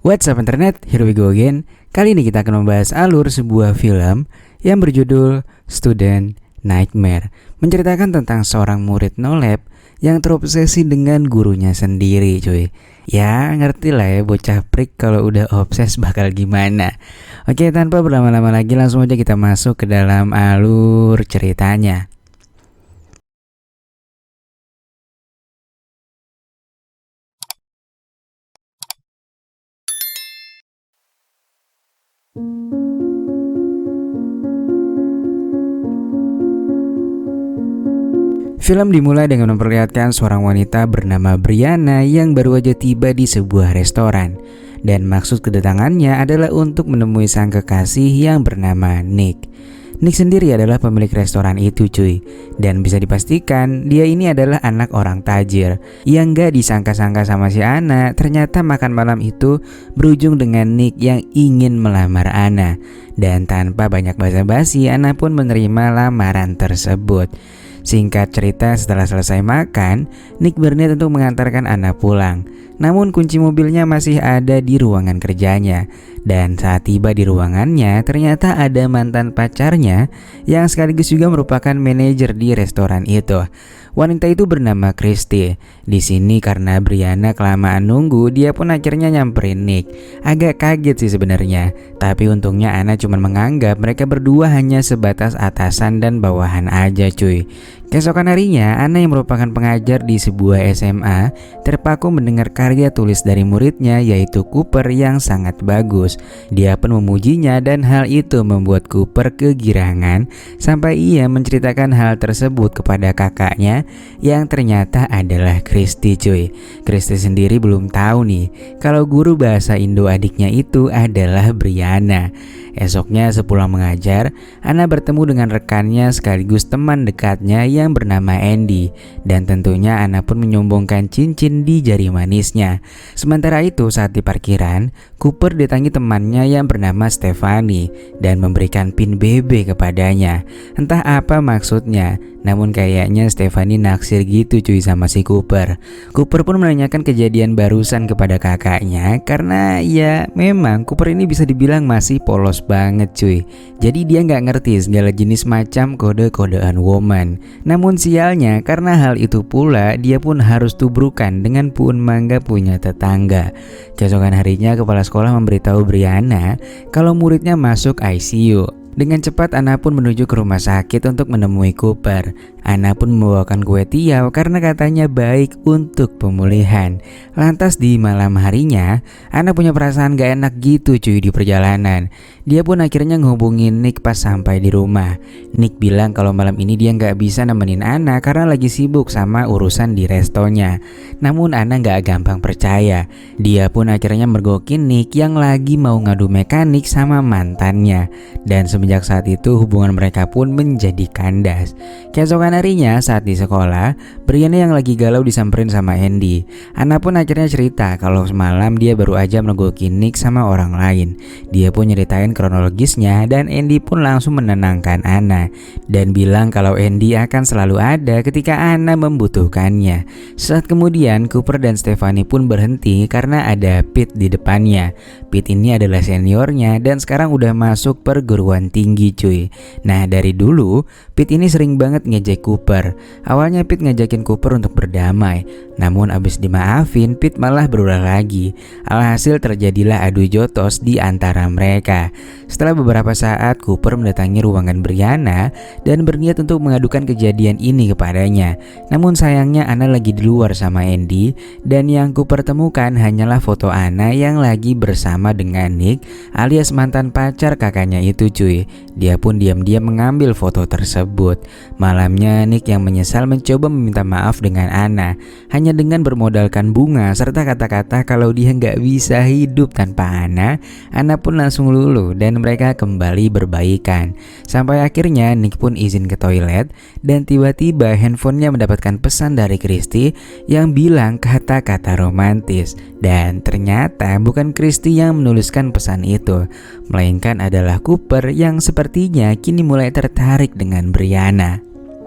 What's up internet, here we go again. Kali ini kita akan membahas alur sebuah film yang berjudul Student Nightmare. Menceritakan tentang seorang murid no lab yang terobsesi dengan gurunya sendiri cuy. Ya ngerti lah ya bocah prik kalau udah obses bakal gimana. Oke, tanpa berlama-lama lagi langsung aja kita masuk ke dalam alur ceritanya. Film dimulai dengan memperlihatkan seorang wanita bernama Brianna yang baru aja tiba di sebuah restoran. Dan maksud kedatangannya adalah untuk menemui sang kekasih yang bernama Nick. Nick sendiri adalah pemilik restoran itu cuy. Dan bisa dipastikan dia ini adalah anak orang tajir. Yang gak disangka-sangka sama si Anna, ternyata makan malam itu berujung dengan Nick yang ingin melamar Anna. Dan tanpa banyak basa-basi, Anna pun menerima lamaran tersebut. Singkat cerita, setelah selesai makan, Nick berniat untuk mengantarkan Anna pulang. Namun kunci mobilnya masih ada di ruangan kerjanya. Dan saat tiba di ruangannya, ternyata ada mantan pacarnya yang sekaligus juga merupakan manajer di restoran itu. Wanita itu bernama Christy. Di sini karena Brianna kelamaan nunggu, dia pun akhirnya nyamperin Nick. Agak kaget sih sebenarnya, tapi untungnya Anna cuma menganggap mereka berdua hanya sebatas atasan dan bawahan aja cuy. Keesokan harinya, Anna yang merupakan pengajar di sebuah SMA terpaku mendengar karya tulis dari muridnya yaitu Cooper yang sangat bagus. Dia pun memujinya dan hal itu membuat Cooper kegirangan sampai ia menceritakan hal tersebut kepada kakaknya yang ternyata adalah Christy cuy. Christy sendiri belum tahu nih kalau guru bahasa Indo adiknya itu adalah Brianna. Esoknya sepulang mengajar, Anna bertemu dengan rekannya sekaligus teman dekatnya yang bernama Andy. Dan tentunya Anna pun menyombongkan cincin di jari manisnya. Sementara itu saat di parkiran, Cooper didatangi temannya yang bernama Stephanie dan memberikan pin BB kepadanya. Entah apa maksudnya, namun kayaknya Stephanie naksir gitu cuy sama si Cooper. Cooper pun menanyakan kejadian barusan kepada kakaknya karena ya memang Cooper ini bisa dibilang masih polos banget cuy. Jadi dia nggak ngerti segala jenis macam kode-kodean woman. Namun sialnya karena hal itu pula dia pun harus tubrukan dengan puun mangga punya tetangga. Keesokan harinya kepala sekolah memberitahu Brianna kalau muridnya masuk ICU. Dengan cepat Anna pun menuju ke rumah sakit untuk menemui Cooper. Anna pun membawakan kue tiaw karena katanya baik untuk pemulihan. Lantas di malam harinya, Anna punya perasaan gak enak gitu cuy di perjalanan. Dia pun akhirnya ngehubungin Nick pas sampai di rumah. Nick bilang kalau malam ini dia gak bisa nemenin Anna karena lagi sibuk sama urusan di restonya. Namun Anna gak gampang percaya. Dia pun akhirnya mergokin Nick yang lagi mau ngadu mekanik sama mantannya. Dan semenjak saat itu hubungan mereka pun menjadi kandas. Keesokan harinya saat di sekolah, Brianna yang lagi galau disamperin sama Andy. Anna pun akhirnya cerita kalau semalam dia baru aja mergokin Nick sama orang lain. Dia pun nyeritain kronologisnya dan Andy pun langsung menenangkan Anna dan bilang kalau Andy akan selalu ada ketika Anna membutuhkannya. Saat kemudian Cooper dan Stephanie pun berhenti karena ada Pete di depannya. Pete ini adalah seniornya dan sekarang udah masuk perguruan tinggi cuy. Nah dari dulu Pete ini sering banget ngejek Cooper. Awalnya Pete ngajakin Cooper untuk berdamai, namun abis dimaafin Pete malah berulah lagi. Alhasil terjadilah adu jotos di antara mereka. Setelah beberapa saat Cooper mendatangi ruangan Brianna dan berniat untuk mengadukan kejadian ini kepadanya. Namun sayangnya Anna lagi di luar sama Andy dan yang Cooper temukan hanyalah foto Anna yang lagi bersama dengan Nick alias mantan pacar kakaknya itu cuy. Dia pun diam-diam mengambil foto tersebut. Malamnya Nick yang menyesal mencoba meminta maaf dengan Anna hanya dengan bermodalkan bunga serta kata-kata kalau dia nggak bisa hidup tanpa Anna. Anna pun langsung luluh dan mereka kembali berbaikan. Sampai akhirnya Nick pun izin ke toilet dan tiba-tiba handphonenya mendapatkan pesan dari Christy yang bilang kata-kata romantis. Dan ternyata bukan Christy yang menuliskan pesan itu, melainkan adalah Cooper yang sepertinya kini mulai tertarik dengan Brianna.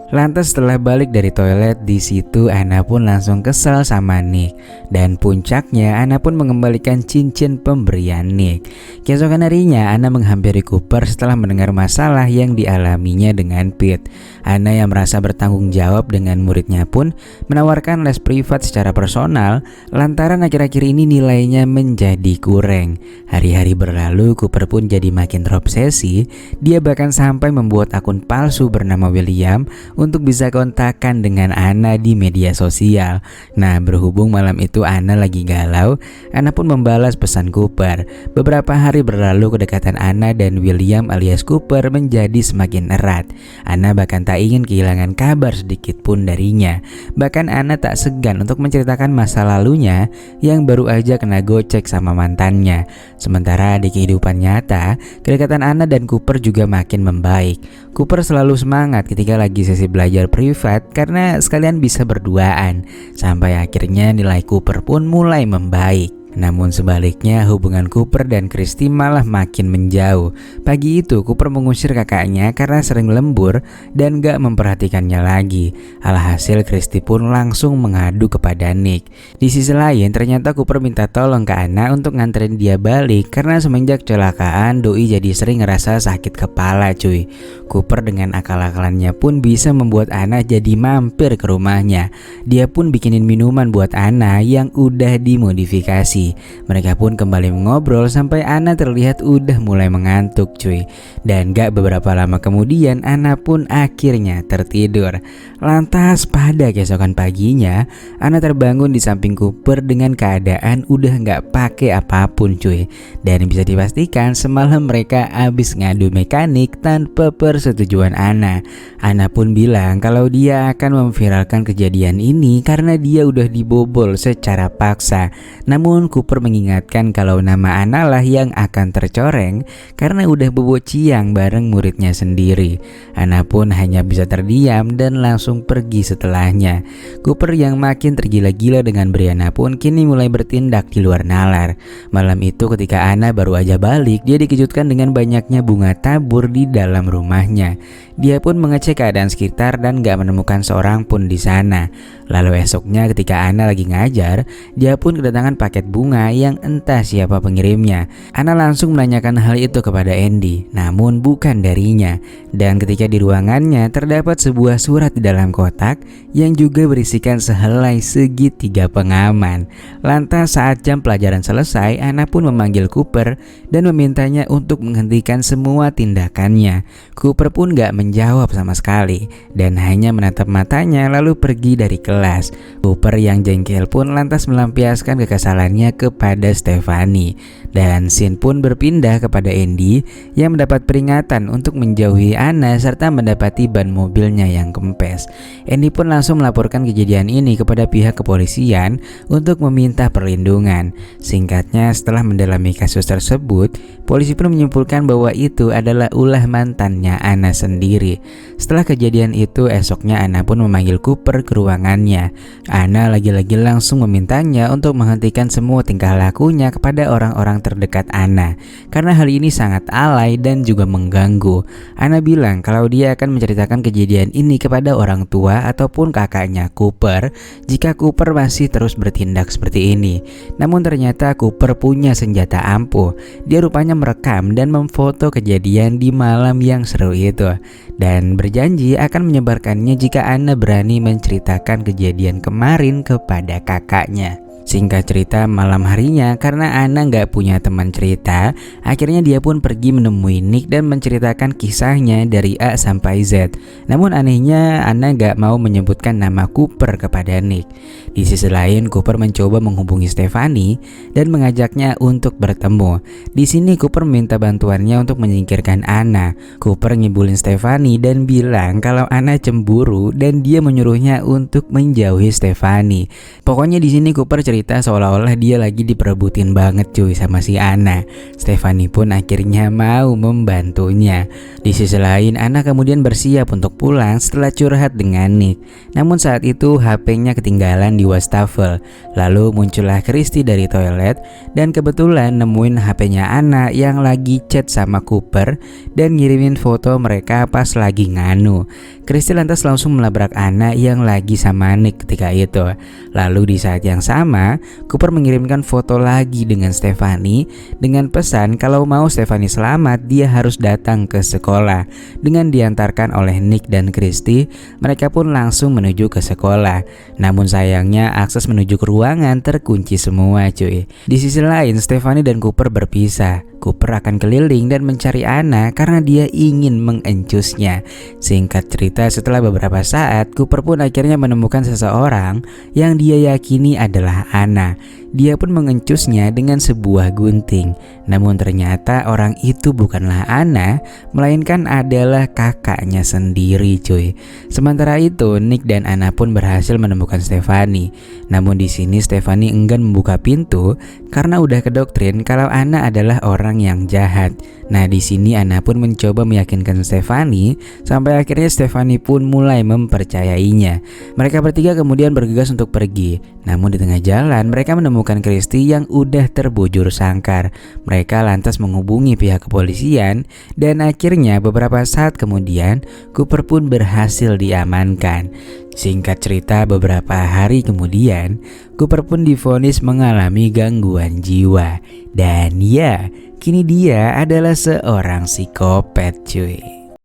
Lantas setelah balik dari toilet, di situ Anna pun langsung kesal sama Nick. Dan puncaknya Anna pun mengembalikan cincin pemberian Nick. Keesokan harinya Anna menghampiri Cooper setelah mendengar masalah yang dialaminya dengan Pete. Anna yang merasa bertanggung jawab dengan muridnya pun menawarkan les privat secara personal lantaran akhir-akhir ini nilainya menjadi kurang. Hari-hari berlalu, Cooper pun jadi makin terobsesi. Dia bahkan sampai membuat akun palsu bernama William untuk bisa kontakkan dengan Anna di media sosial. Nah, berhubung malam itu Anna lagi galau, Anna pun membalas pesan Cooper. Beberapa hari berlalu, kedekatan Anna dan William alias Cooper menjadi semakin erat. Anna bahkan tak ingin kehilangan kabar sedikit pun darinya. Bahkan Anna tak segan untuk menceritakan masa lalunya yang baru aja kena gocek sama mantannya. Sementara di kehidupan nyata, kedekatan Anna dan Cooper juga makin membaik. Cooper selalu semangat ketika lagi sesi belajar privat karena sekalian bisa berduaan. Sampai akhirnya nilai Cooper pun mulai membaik. Namun sebaliknya hubungan Cooper dan Christy malah makin menjauh. Pagi itu Cooper mengusir kakaknya karena sering lembur dan gak memperhatikannya lagi. Alhasil Christy pun langsung mengadu kepada Nick. Di sisi lain ternyata Cooper minta tolong ke Anna untuk nganterin dia balik karena semenjak kecelakaan doi jadi sering ngerasa sakit kepala cuy. Cooper dengan akal-akalannya pun bisa membuat Anna jadi mampir ke rumahnya. Dia pun bikinin minuman buat Anna yang udah dimodifikasi. Mereka pun kembali mengobrol sampai Anna terlihat udah mulai mengantuk cuy. Dan gak beberapa lama kemudian Anna pun akhirnya tertidur. Lantas pada keesokan paginya Anna terbangun di samping Cooper dengan keadaan udah gak pakai apapun cuy. Dan bisa dipastikan semalam mereka abis ngadu mekanik tanpa persetujuan Anna. Anna pun bilang kalau dia akan memviralkan kejadian ini karena dia udah dibobol secara paksa. Namun Cooper mengingatkan kalau nama Anna lah yang akan tercoreng karena udah bobo ciang bareng muridnya sendiri. Anna pun hanya bisa terdiam dan langsung pergi setelahnya. Cooper yang makin tergila-gila dengan Brianna pun kini mulai bertindak di luar nalar. Malam itu ketika Anna baru aja balik, dia dikejutkan dengan banyaknya bunga tabur di dalam rumahnya. Dia pun mengecek keadaan sekitar dan gak menemukan seorang pun di sana. Lalu esoknya ketika Anna lagi ngajar, dia pun kedatangan paket bunga yang entah siapa pengirimnya. Anna langsung menanyakan hal itu kepada Andy, namun bukan darinya. Dan ketika di ruangannya terdapat sebuah surat di dalam kotak yang juga berisikan sehelai segitiga pengaman. Lantas saat jam pelajaran selesai, Anna pun memanggil Cooper dan memintanya untuk menghentikan semua tindakannya. Cooper pun gak menjawab sama sekali dan hanya menatap matanya lalu pergi dari kelas. Cooper yang jengkel pun lantas melampiaskan kekesalannya kepada Stephanie. Dan scene pun berpindah kepada Andy yang mendapat peringatan untuk menjauhi Anna serta mendapati ban mobilnya yang kempes. Andy pun langsung melaporkan kejadian ini kepada pihak kepolisian untuk meminta perlindungan. Singkatnya, setelah mendalami kasus tersebut, polisi pun menyimpulkan bahwa itu adalah ulah mantannya Anna sendiri. Setelah kejadian itu, esoknya Anna pun memanggil Cooper ke ruangannya. Anna lagi-lagi langsung memintanya untuk menghentikan semua tingkah lakunya kepada orang-orang terdekat Anna karena hal ini sangat alay dan juga mengganggu. Anna bilang kalau dia akan menceritakan kejadian ini kepada orang tua ataupun kakaknya Cooper jika Cooper masih terus bertindak seperti ini. Namun ternyata Cooper punya senjata ampuh. Dia rupanya merekam dan memfoto kejadian di malam yang seru itu dan berjanji akan menyebarkannya jika Anna berani menceritakan kejadian kemarin kepada kakaknya. Singkat cerita, malam harinya karena Anna nggak punya teman cerita, akhirnya dia pun pergi menemui Nick dan menceritakan kisahnya dari A sampai Z. Namun anehnya Anna nggak mau menyebutkan nama Cooper kepada Nick. Di sisi lain, Cooper mencoba menghubungi Stephanie dan mengajaknya untuk bertemu. Di sini Cooper minta bantuannya untuk menyingkirkan Anna. Cooper ngibulin Stephanie dan bilang kalau Anna cemburu dan dia menyuruhnya untuk menjauhi Stephanie. Pokoknya di sini Cooper cerita cerita seolah-olah dia lagi diperebutin banget cuy sama si Anna. Stefani pun akhirnya mau membantunya. Di sisi lain, Anna kemudian bersiap untuk pulang setelah curhat dengan Nick. Namun saat itu HP-nya ketinggalan di wastafel. Lalu muncullah Christy dari toilet dan kebetulan nemuin HP-nya Anna yang lagi chat sama Cooper dan ngirimin foto mereka pas lagi nganu. Christy lantas langsung melabrak Anna yang lagi sama Nick ketika itu. Lalu di saat yang sama, Cooper mengirimkan foto lagi dengan Stefani dengan pesan kalau mau Stefani selamat dia harus datang ke sekolah. Dengan diantarkan oleh Nick dan Christy, mereka pun langsung menuju ke sekolah. Namun sayangnya akses menuju ke ruangan terkunci semua cuy. Di sisi lain, Stefani dan Cooper berpisah. Cooper akan keliling dan mencari Anna karena dia ingin mengencusnya. Singkat cerita, setelah beberapa saat, Cooper pun akhirnya menemukan seseorang yang dia yakini adalah Anna. Dia pun mengencusnya dengan sebuah gunting. Namun ternyata orang itu bukanlah Anna, melainkan adalah kakaknya sendiri cuy. Sementara itu, Nick dan Anna pun berhasil menemukan Stefani. Namun di sini Stefani enggan membuka pintu karena udah kedoktrin kalau Anna adalah orang yang jahat. Nah di sini Anna pun mencoba meyakinkan Stefani sampai akhirnya Stefani pun mulai mempercayainya. Mereka bertiga kemudian bergegas untuk pergi. Namun di tengah jalan mereka menemukan Christy yang udah terbujur sangkar. Mereka lantas menghubungi pihak kepolisian dan akhirnya beberapa saat kemudian Cooper pun berhasil diamankan. Singkat cerita, beberapa hari kemudian Cooper pun divonis mengalami gangguan jiwa. Dan ya, kini dia adalah seorang psikopat cuy.